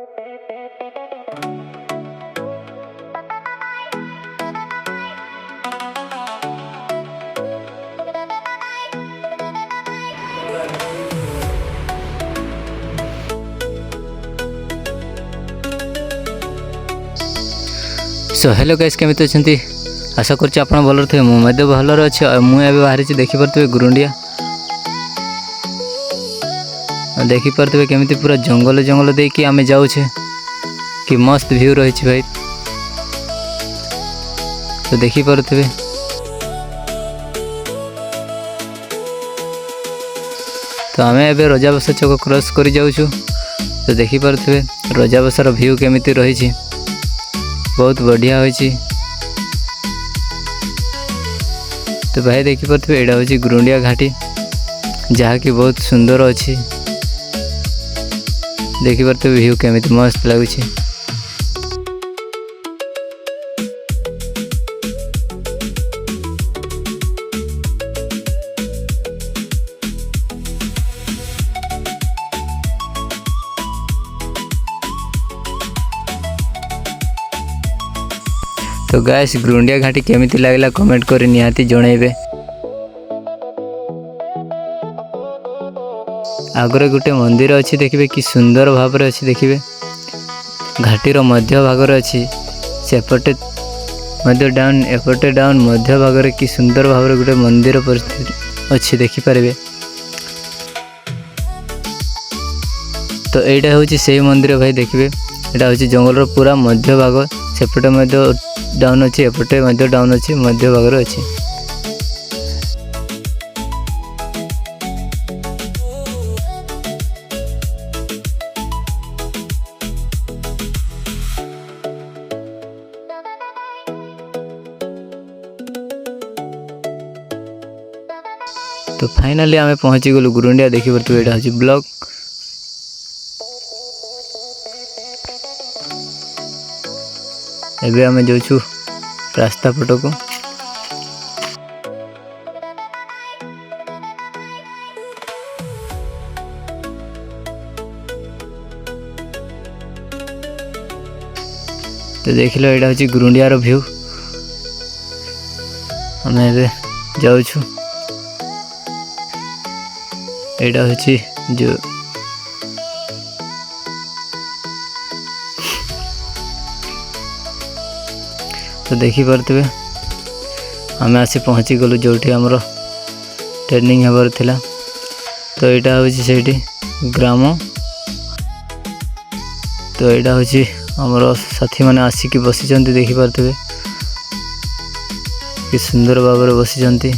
So hello guys केमिति अछंती आशा करछि आपण भलर थे मु मध्य भलर अछि मु एबे बाहरी छि देखि परतबे गुरुंडिया देखि परतबे केमिति पूरा जंगल जंगल दे कि आमे जाउ छे कि मस्त व्यू रही छि भाई तो देखि परतबे तो आमे एबे रजाबसा चौक क्रॉस करि जाउ छु तो देखि परतबे रजाबसार व्यू केमिति रही छि बहुत बढ़िया होइछि। तो भाई देखि परतबे एडा होछि गुरुंडिया घाटी जहा कि बहुत सुंदर अछि देखि परतबे व्यू केमिति मस्त लागु छै। तो गाइस गुरुंडिया घाटी केमिति लागला कमेंट करि निहाती जणैबे। आगरे गुटे मंदिर अछि देखिबे कि सुंदर भाव रे अछि देखिबे घाटीर मध्य भाग रे अछि सेपटे मध्य डाउन एपटे डाउन मध्य भाग रे कि सुंदर भाव रे गुटे मंदिर परिस्थिति अछि देखि परबे। तो एटा होछि सेही मंदिर भाई देखिबे एटा होछि जंगल रो पूरा मध्य भाग सेपटे मध्य डाउन अच्छी एपटे मध्य डाउन अच्छी मध्य भाग अच्छी। तो फाइनली आमे पहुंची गलु गुरुंडिया देखि परतु एटा अछि ब्लॉग एबे आमे जाउछु रास्ता पटो को तो देखिलो एटा होची गुरुंडिया रो व्यू हमें एबे जाउछु एटा होची जो तो देखि परतबे हमें आसी पहुँची गलु जोठी हमरो ट्रेनिंग हेबर थिला। तो एटा होची सेठी ग्राम तो एटा होची हमरो साथी माने आसी कि बसी जंती देखि परतबे कि सुंदर भाबरे बसी जंती।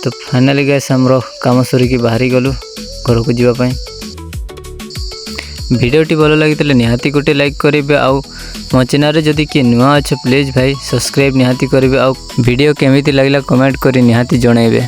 तो फाइनली गाइस हमरो काम सरी की बाहरी गलु घर को जीवा पाई। वीडियोटी भल लगी निहाती गोटे लाइक करेंगे आउ मो चैनल जदि किए नुआ अच्छे प्लीज भाई सब्सक्राइब निहाती करेंगे आउ वीडियो केमिति लगला कमेंट करी निहाती जणाइबे।